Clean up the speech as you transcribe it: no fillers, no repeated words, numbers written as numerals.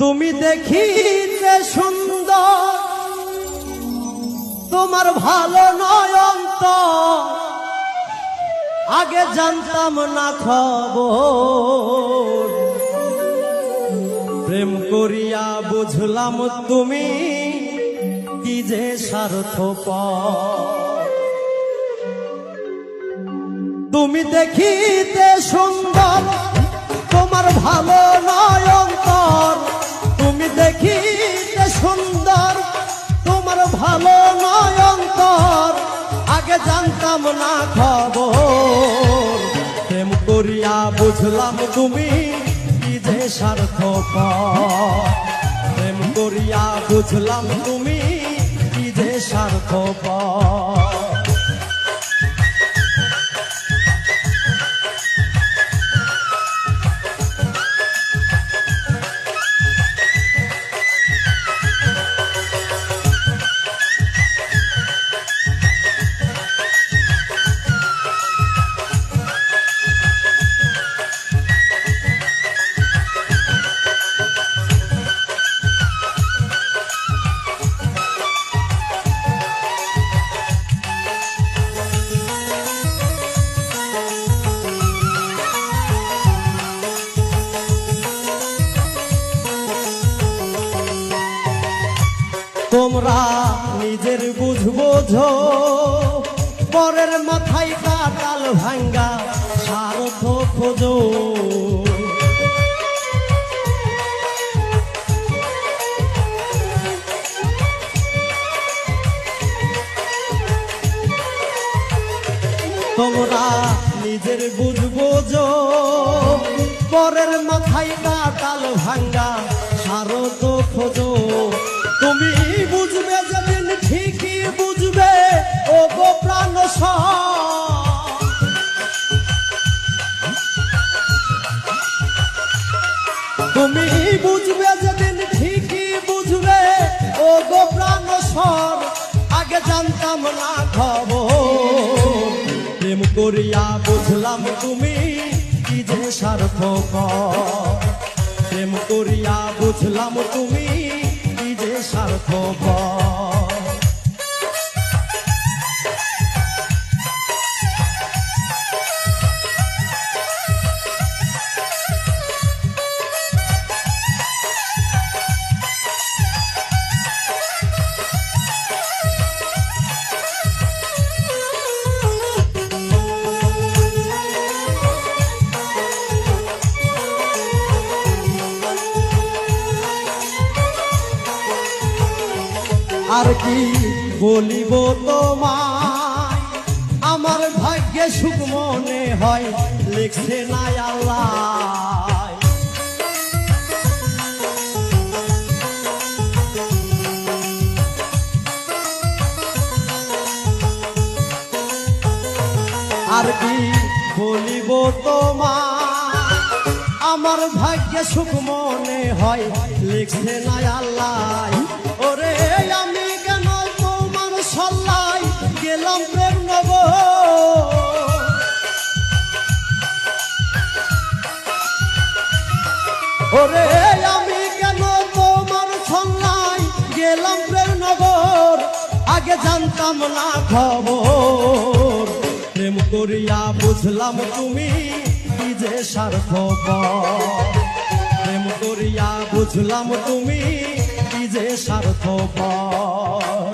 তুমি দেখিতে সুন্দর, তোমার ভালো নয় অন্তর, আগে জানতাম না খবর। প্রেম করিয়া বুঝলাম তুমি কি যে স্বার্থপর। তুমি দেখিতে সুন্দর, তোমার ভালো নয় অন্তর। তুমি দেখিতে সুন্দর, তোমার ভালো নয় অন্তর, আগে জানতাম না খবর। প্রেম করিয়া বুঝলাম তুমি কি যে স্বার্থপর। প্রেম করিয়া বুঝলাম তুমি কি যে স্বার্থপর। তোমরা নিজের বুঝবোঝো, পরের মাথায় কাটাল ভাঙ্গা স্বার্থ খোঁজো। তোমরা নিজের বুঝবোঝো, পরের মাথায় কাটাল ভাঙ্গা স্বার্থ খোঁজো। তুমি বুঝবে যেদিন ঠিকই বুঝবে ও গো প্রাণ। তুমি বুঝবে যেদিন ঠিকই বুঝবে ও গো প্রাণ স্বর, আগে জানতাম না খবর। প্রেম করিয়া বুঝলাম তুমি কি যে স্বার্থপর। প্রেম করিয়া বুঝলাম তুমি কি যে স্বার্থপর। আর কি বলিব তোমায়, আমার ভাগ্যে সুখ মনে হয় লিখছে না আল্লাহ। আর কি বলিব তোমায়, আমার ভাগ্যে সুখ মনে হয় লিখছে না আল্লাহ। ওরে আমি কেন তোমার সল্লাই গেলাম প্রেম নগর। ওরে আমি কেন তোমার সল্লাই গেলাম প্রেম নগর, আগে জানতাম না খবর। প্রেম করিয়া বুঝলাম তুমি কি যে স্বার্থপর। প্রেম করিয়া বুঝলাম তুমি কি যে স্বার্থপর।